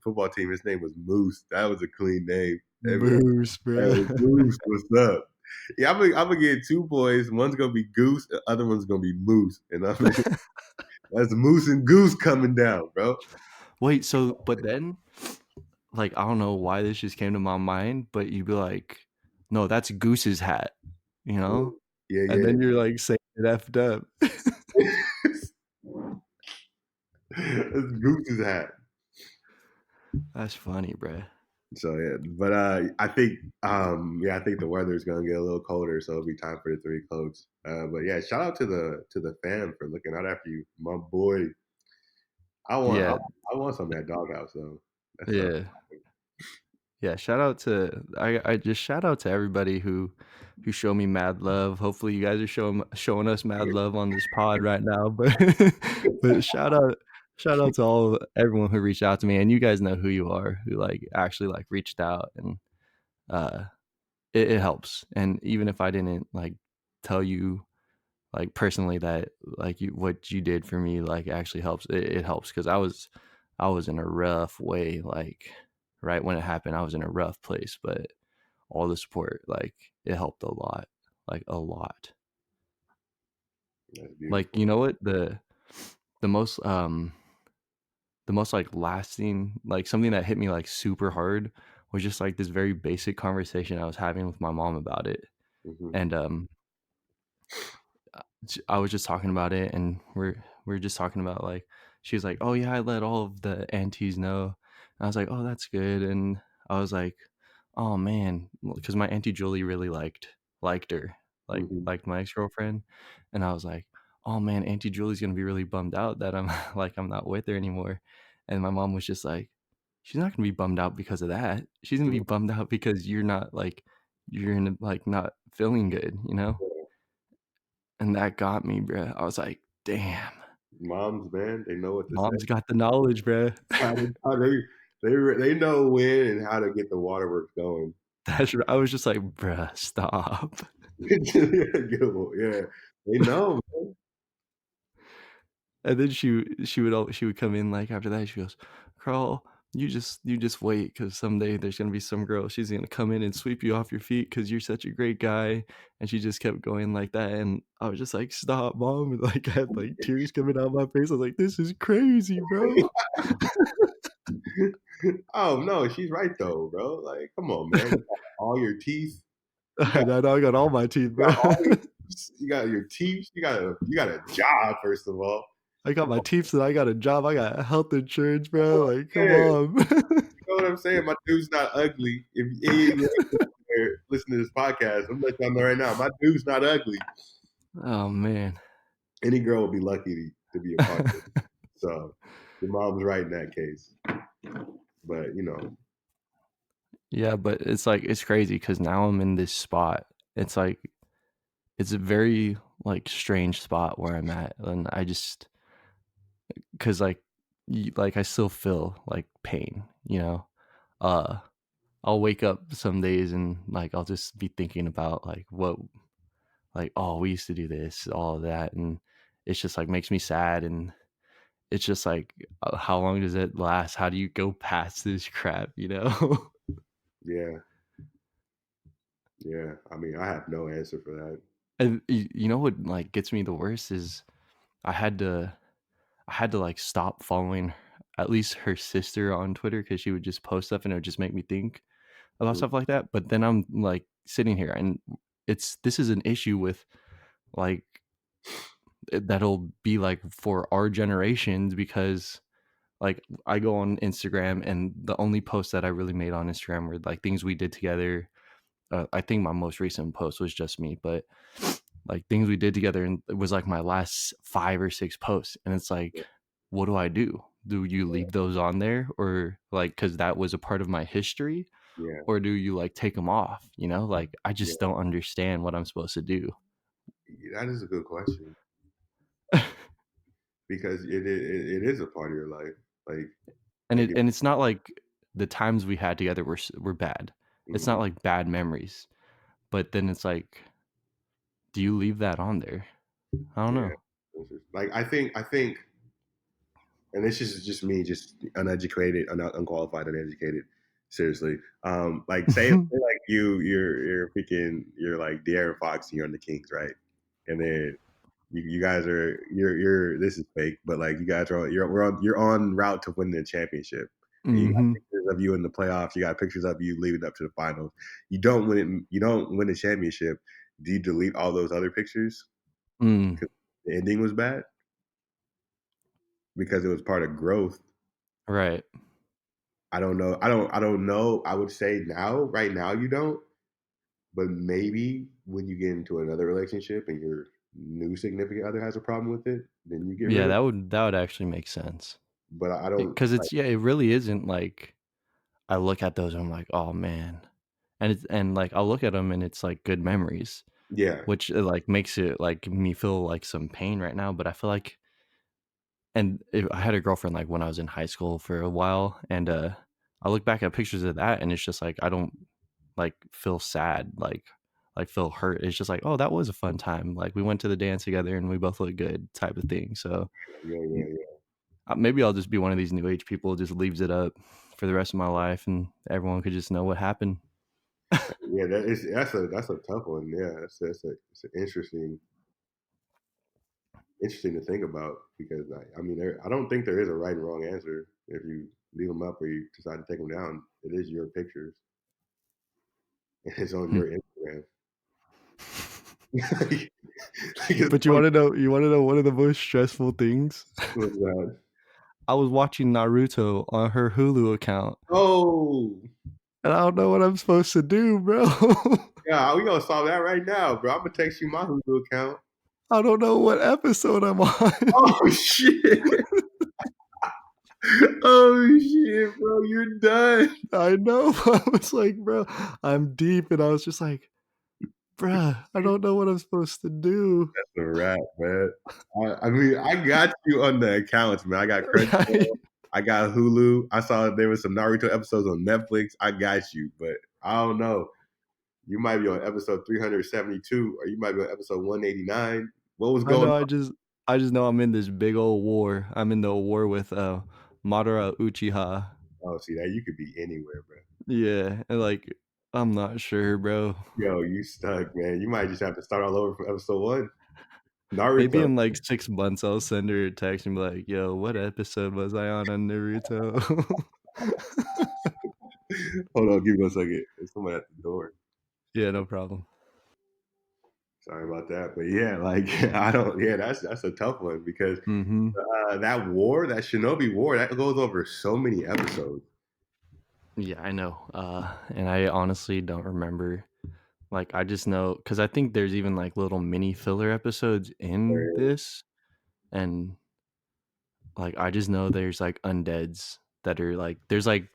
S1: Football team. His name was Moose. That was a clean name.
S2: Moose, bro.
S1: Hey, Goose, what's up? Yeah, I'm gonna get two boys. One's gonna be Goose, the other one's gonna be Moose, and that's Moose and Goose coming down, bro.
S2: Wait, so but then like I don't know why this just came to my mind, but you'd be like, no, that's Goose's hat, you know?
S1: Yeah,
S2: And
S1: yeah.
S2: then you're like saying it effed up.
S1: It's Goose's hat.
S2: That's funny, bro.
S1: So yeah, but I think the weather is gonna get a little colder, so it'll be time for the three coats. But yeah, shout out to the fam for looking out after you, my boy. I want I,
S2: Yeah,
S1: I want some of that doghouse though. That stuff.
S2: yeah. Yeah, shout out to I just shout out to everybody who show me mad love. Hopefully you guys are showing us mad love on this pod right now. But but shout out to everyone who reached out to me, and you guys know who you are, who like actually like reached out, and uh it helps. And even if I didn't like tell you like personally that like what you did for me like actually helps, it helps because I was in a rough way, like right when it happened I was in a rough place, but all the support like it helped a lot, like a lot.
S1: That's
S2: Like
S1: beautiful.
S2: you know what, the most the most like lasting, like something that hit me like super hard was just like this very basic conversation I was having with my mom about it.
S1: Hmm.
S2: And I was just talking about it, and we're just talking about like she was like, "Oh yeah, I let all of the aunties know." And I was like, "Oh, that's good." And I was like, "Oh man," because my auntie Julie really liked her, like
S1: Hmm.
S2: liked my ex girlfriend, and I was like, "Oh man, Auntie Julie's gonna be really bummed out that I'm like I'm not with her anymore." And my mom was just like, "She's not gonna be bummed out because of that. She's gonna be bummed out because you're not like you're in like not feeling good, you know." And that got me, bro. I was like, "Damn,
S1: Moms, man, they know what to say.
S2: mom's got the knowledge, bro."
S1: How they know when and how to get the waterworks going.
S2: That's I was just like, "Bruh, stop."
S1: Yeah, they know.
S2: And then she would come in like after that. She goes, "Carl, you just wait, because someday there's gonna be some girl. She's gonna come in and sweep you off your feet because you're such a great guy." And she just kept going like that, and I was just like, "Stop, mom!" And like I had like tears coming out of my face. I was like, "This is crazy, bro."
S1: Oh no, she's right though, bro. Like, come on, man. You got all your teeth. You got,
S2: And I know I got all my teeth,
S1: you got
S2: bro.
S1: all your you got your teeth. You got a job, first of all.
S2: I got
S1: Come
S2: my
S1: on,
S2: teeth, and I got a job. I got health insurance, bro. Like, come
S1: man.
S2: on.
S1: You know what I'm saying? My dude's not ugly. If any of you listen to this podcast, I'm letting y'all know right now, my dude's not ugly.
S2: Oh man.
S1: Any girl would be lucky to be a part of it. So your mom's right in that case. But
S2: Yeah, but it's like it's crazy because now I'm in this spot. It's like it's a very like strange spot where I'm at, and I just because like I still feel like pain, you know. Uh, I'll wake up some days and like I'll just be thinking about like what like oh we used to do this, all of that, and it's just like makes me sad, and it's just like how long does it last? How do you go past this crap, you know?
S1: yeah, yeah. I mean, I have no answer for that.
S2: And you know what like gets me the worst is I had to I had to like stop following at least her sister on Twitter because she would just post stuff and it would just make me think about
S1: Mm,
S2: stuff like that. But then I'm like sitting here and this is an issue with like that'll be like for our generations because like I go on Instagram and the only posts that I really made on Instagram were like things we did together. I think my most recent post was just me, but like things we did together, and it was like my last 5 or 6 posts, and it's
S1: yeah,
S2: like, what do I do? Do you
S1: yeah,
S2: leave those on there, or like because that was a part of my history,
S1: yeah,
S2: or do you like take them off? You know, like I
S1: yeah.
S2: just don't understand what I'm supposed to do.
S1: That is a good question because it is a part of your life. Like
S2: And
S1: like
S2: it and it's not like the times we had together were bad. It's not
S1: mhm,
S2: like bad memories, but then it's like, do you leave that on there? I don't
S1: yeah.
S2: know.
S1: Like I think and this is just me, just uneducated, unqualified, uneducated. Seriously, like say like you're freaking you're like De'Aaron Fox and you're on the Kings, right? And then you guys are you're this is fake, but like you guys are you're on route to win the championship, and you got
S2: Hmm.
S1: pictures of you in the playoffs. You got pictures of you leading up to the finals. You don't win it. You don't win the championship. Do you delete all those other pictures
S2: Mm,
S1: because the ending was bad because it was part of growth?
S2: right.
S1: I don't know. I don't know. I would say now, right now, you don't. But maybe when you get into another relationship and your new significant other has a problem with it, then you get rid
S2: Yeah,
S1: of it.
S2: that would actually make sense.
S1: But I don't
S2: Because
S1: like.
S2: it's yeah, it really isn't like I look at those and I'm like, "Oh, man." And like, I'll look at them and it's like good memories,
S1: Yeah,
S2: which, like, makes it, like, me feel, like, some pain right now, but I feel like I had a girlfriend, like, when I was in high school for a while, and, I look back at pictures of that, and it's just like, I don't, like, feel sad, like, feel hurt. It's just like, "Oh, that was a fun time." Like, we went to the dance together and we both look good type of thing, so
S1: yeah,
S2: mm,
S1: yeah, yeah.
S2: maybe I'll just be one of these new age people who just leaves it up for the rest of my life, and everyone could just know what happened.
S1: Yeah, that's a tough one. Yeah, it's an interesting to think about because I mean I don't think there is a right and wrong answer if you leave them up or you decide to take them down. It is your pictures. It's on
S2: Hmm.
S1: your Instagram. Like, it's
S2: But
S1: funny.
S2: you wanna know one of the most stressful things?
S1: With that.
S2: I was watching Naruto on her Hulu account,
S1: Oh,
S2: and I don't know what I'm supposed to do, bro.
S1: yeah, we gonna solve that right now, bro. I'm gonna text you my Hulu account.
S2: I don't know what episode I'm on.
S1: Oh shit! Oh shit, bro, you're done.
S2: I know. I was like, "Bro, I'm deep," and I was just like, "Bruh, I don't know what I'm supposed to do."
S1: That's a wrap, man. I mean, I got you on the accounts, man. I got Crunchyroll,
S2: Right?
S1: I got Hulu. I saw there was some Naruto episodes on Netflix. I got you, but I don't know. You might be on episode 372, or you might be on episode 189. What was
S2: I
S1: going
S2: know.
S1: on?
S2: I just know I'm in this big old war. I'm in the war with Madara Uchiha.
S1: Oh, see that you could be anywhere, bro.
S2: Yeah, and like I'm not sure, bro.
S1: Yo, you stuck, man. You might just have to start all over from episode one.
S2: Maybe
S1: Naruto.
S2: in like 6 months I'll send her a text and be like, "Yo, what episode was I on Naruto?"
S1: Hold on, give me 1 second. There's someone at the door.
S2: Yeah, no problem.
S1: Sorry about that, but yeah, like I don't. Yeah, that's a tough one because
S2: Mm-hmm.
S1: that war, that Shinobi War, that goes over so many episodes.
S2: Yeah, I know. And I honestly don't remember. Like, I just know because I think there's even like little mini filler episodes in
S1: Where-
S2: this, and like I just know there's like undeads that are like there's like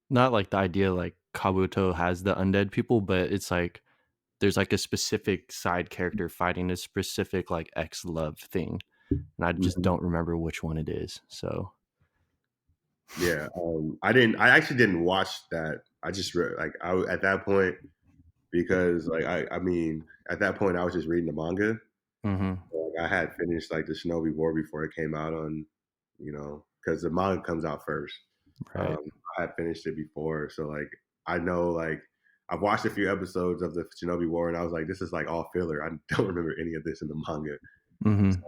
S2: not like the idea like Kabuto has the undead people, but it's like there's like a specific side character fighting a specific like ex love thing, and I just
S1: Mhm.
S2: don't remember which one it is. So,
S1: Yeah, I didn't. I actually didn't watch that. I just like at that point because like I mean at that point I was just reading the manga.
S2: hmm
S1: Like, I had finished like the Shinobi War before it came out on, because the manga comes out first.
S2: right.
S1: I had finished it before, so like I know like I've watched a few episodes of the Shinobi War, and I was like, this is like all filler. I don't remember any of this in the manga.
S2: hmm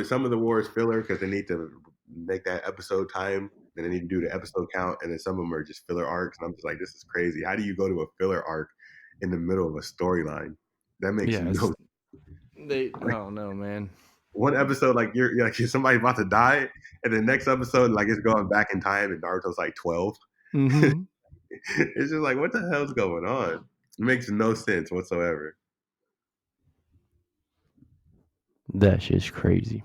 S1: Some of the war is filler because they need to make that episode time, and they need to do the episode count, and then some of them are just filler arcs. And I'm just like, this is crazy. How do you go to a filler arc in the middle of a storyline? That makes
S2: Yeah,
S1: no
S2: I don't know, man.
S1: one episode like you're like somebody's about to die, and the next episode like it's going back in time, and Naruto's like 12.
S2: hmm
S1: It's just like what the hell's going on? It makes no sense whatsoever.
S2: That's just crazy.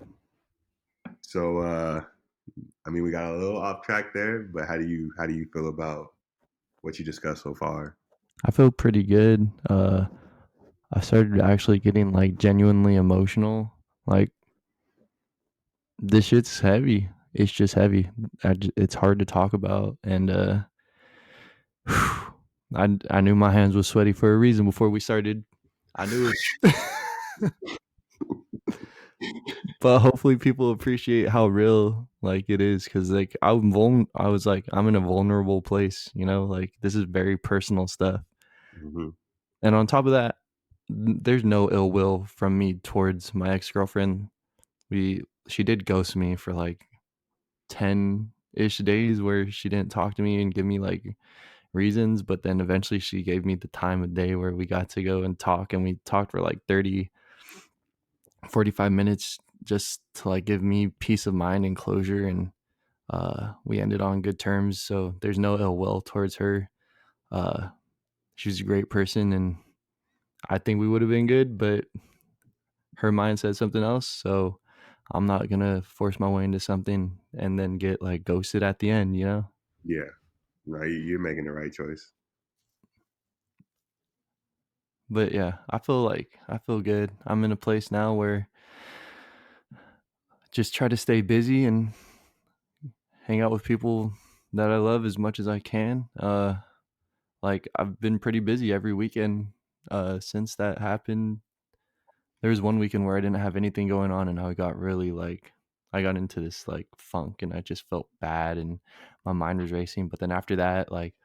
S1: So I mean, we got a little off track there, but how do you feel about what you discussed so far?
S2: I feel pretty good. I started actually getting like genuinely emotional. Like this shit's heavy. It's just heavy. It's hard to talk about, and I knew my hands were sweaty for a reason before we started. I knew it. But hopefully people appreciate how real like it is because like I was like I'm in a vulnerable place, you know, like this is very personal stuff.
S1: Hmm.
S2: And on top of that, there's no ill will from me towards my ex-girlfriend. She did ghost me for like 10-ish days where she didn't talk to me and give me like reasons, but then eventually she gave me the time of day where we got to go and talk, and we talked for like 30-45 minutes just to like give me peace of mind and closure, and we ended on good terms, so there's no ill will towards her. uh she's a great person, and I think we would have been good, but her mind said something else, so I'm not gonna force my way into something and then get like ghosted at the end, you know.
S1: Yeah, no, you're making the right choice.
S2: But yeah, I feel good. I'm in a place now where just try to stay busy and hang out with people that I love as much as I can. Like I've been pretty busy every weekend since that happened. There was one weekend where I didn't have anything going on, and I got really like I got into this like funk, and I just felt bad, and my mind was racing. But then after that, like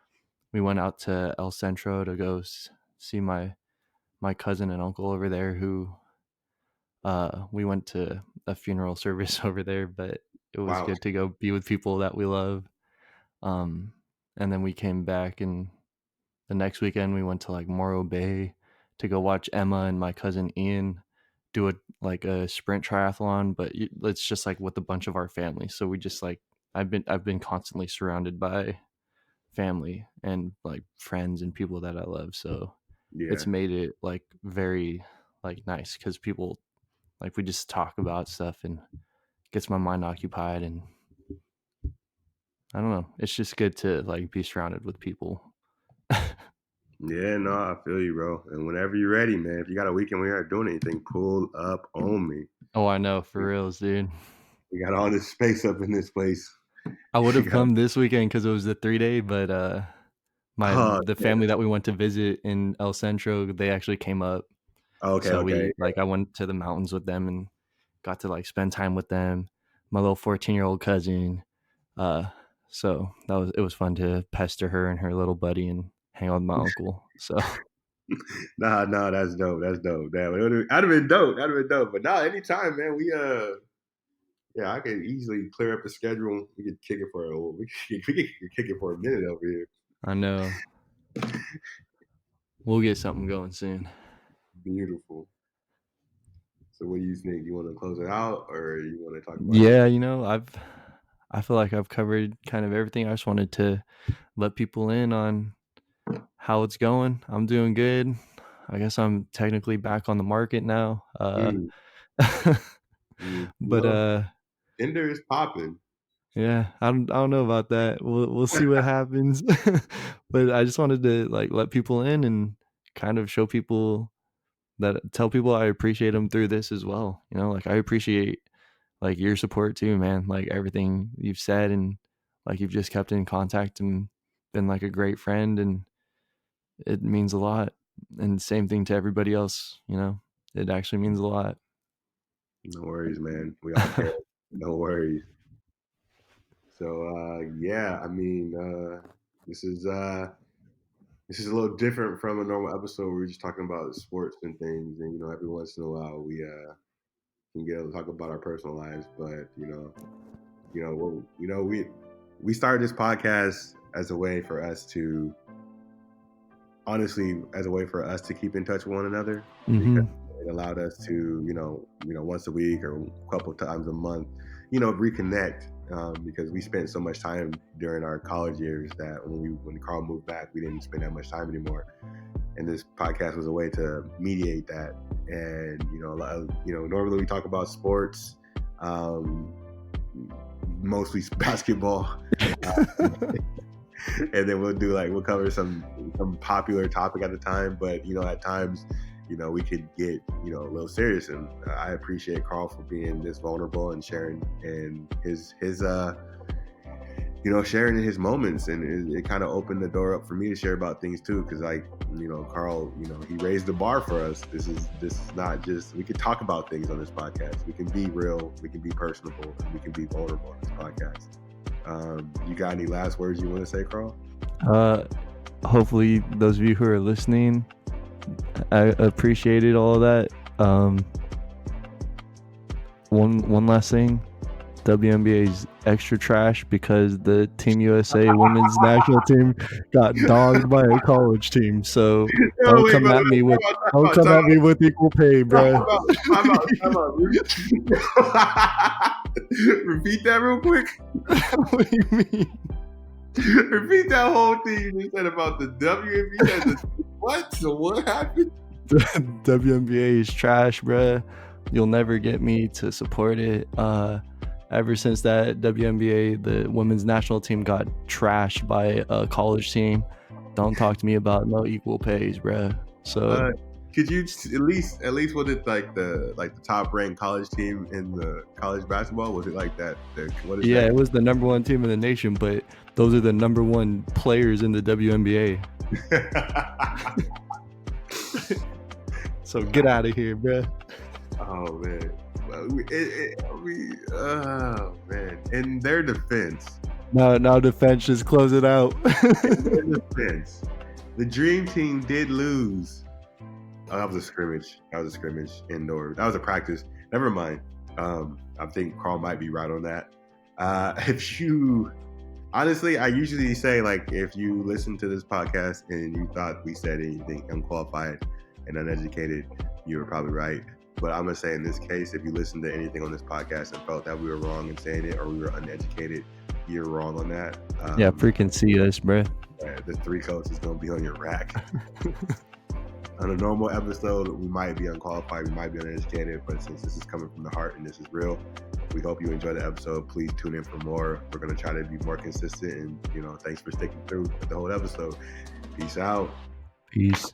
S2: we went out to El Centro to go see my cousin and uncle over there who we went to a funeral service over there, but it was
S1: Wow.
S2: good to go be with people that we love. Um, and then we came back, and the next weekend we went to like Morro Bay to go watch Emma and my cousin Ian do a sprint triathlon, but it's just like with a bunch of our family. So we just like I've been constantly surrounded by family and like friends and people that I love. So it's
S1: Yeah,
S2: made it like very like nice because people like we just talk about stuff and gets my mind occupied, and I don't know. It's just good to like be surrounded with people.
S1: yeah, no, I feel you, bro. And whenever you're ready, man, if you got a weekend we aren't doing anything, pull up on me.
S2: Oh, I know, for reals, dude.
S1: We got all this space up in this place.
S2: I would
S1: You
S2: have
S1: got
S2: come this weekend because it was the 3 day, but The
S1: Yeah.
S2: family that we went to visit in El Centro, they actually came up.
S1: Okay,
S2: So
S1: okay.
S2: I went to the mountains with them and got to like spend time with them. My little 14-year-old cousin. Uh, so it was fun to pester her and her little buddy and hang out with my uncle. So
S1: Nah, that's dope. That's dope. Damn, that'd have been dope. That'd have been dope. But nah, anytime, man. Yeah, I could easily clear up the schedule. We could kick it for a minute over here.
S2: I know we'll get something going soon.
S1: Beautiful. So, what do you think? You want to close it out, or you want to talk about anything?
S2: Yeah, I feel like I've covered kind of everything. I just wanted to let people in on how it's going. I'm doing good. I guess I'm technically back on the market now.
S1: Mm,
S2: But
S1: Tinder is popping.
S2: yeah, I don't know about that. We'll see what happens. But I just wanted to like let people in and kind of show people tell people I appreciate them through this as well. Like I appreciate like your support too, man. Like everything you've said and like you've just kept in contact and been like a great friend, and it means a lot. And same thing to everybody else, it actually means a lot.
S1: No worries, man. We all care. No worries. So yeah, I mean, this is this is a little different from a normal episode. We're just talking about sports and things, and every once in a while we can get able to talk about our personal lives. But we started this podcast as a way for us to, honestly, as a way for us to keep in touch with one another, because it allowed us to, once a week or a couple of times a month, reconnect. Because we spent so much time during our college years that when Carl moved back, we didn't spend that much time anymore. And this podcast was a way to mediate that. And normally we talk about sports, mostly basketball. And then we'll cover some popular topic at the time, but at times we could get a little serious, and I appreciate Carl for being this vulnerable and sharing and his sharing his moments, and it kind of opened the door up for me to share about things too, because Carl, he raised the bar for us. This is not just, we could talk about things on this podcast. We can be real, we can be personable, and we can be vulnerable on this podcast. You got any last words you want to say, Carl?
S2: Hopefully those of you who are listening, I appreciated all of that. One last thing, WNBA is extra trash because the Team USA women's national team got dogged by a college team. So don't come at me with equal pay, bro.
S1: Time out. Repeat that real quick.
S2: What do you mean?
S1: Repeat that whole thing you just said about the WNBA. What? So what happened?
S2: The WNBA is trash, bruh. You'll never get me to support it. Ever since that WNBA, the women's national team got trashed by a college team. Don't talk to me about no equal pays, bruh. So
S1: could you at least was it like the top ranked college team in the college basketball? Was it like that?
S2: Yeah, it was the number one team in the nation, but those are the number one players in the WNBA. So get out of here, bruh.
S1: Oh man. Oh man. In their defense.
S2: No defense, just close it out.
S1: In their defense, the Dream Team did lose. Oh, that was a scrimmage. Indoor. That was a practice. Never mind. I think Carl might be right on that. Honestly, I usually say, like, if you listen to this podcast and you thought we said anything unqualified and uneducated, you were probably right. But I'm going to say in this case, if you listened to anything on this podcast and felt that we were wrong in saying it or we were uneducated, you're wrong on that.
S2: Yeah, freaking see us, bro.
S1: Yeah, the 3 coats is going to be on your rack. On a normal episode, we might be unqualified, we might be uneducated, but since this is coming from the heart and this is real, we hope you enjoy the episode. Please tune in for more. We're going to try to be more consistent, and thanks for sticking through the whole episode. Peace out.
S2: Peace.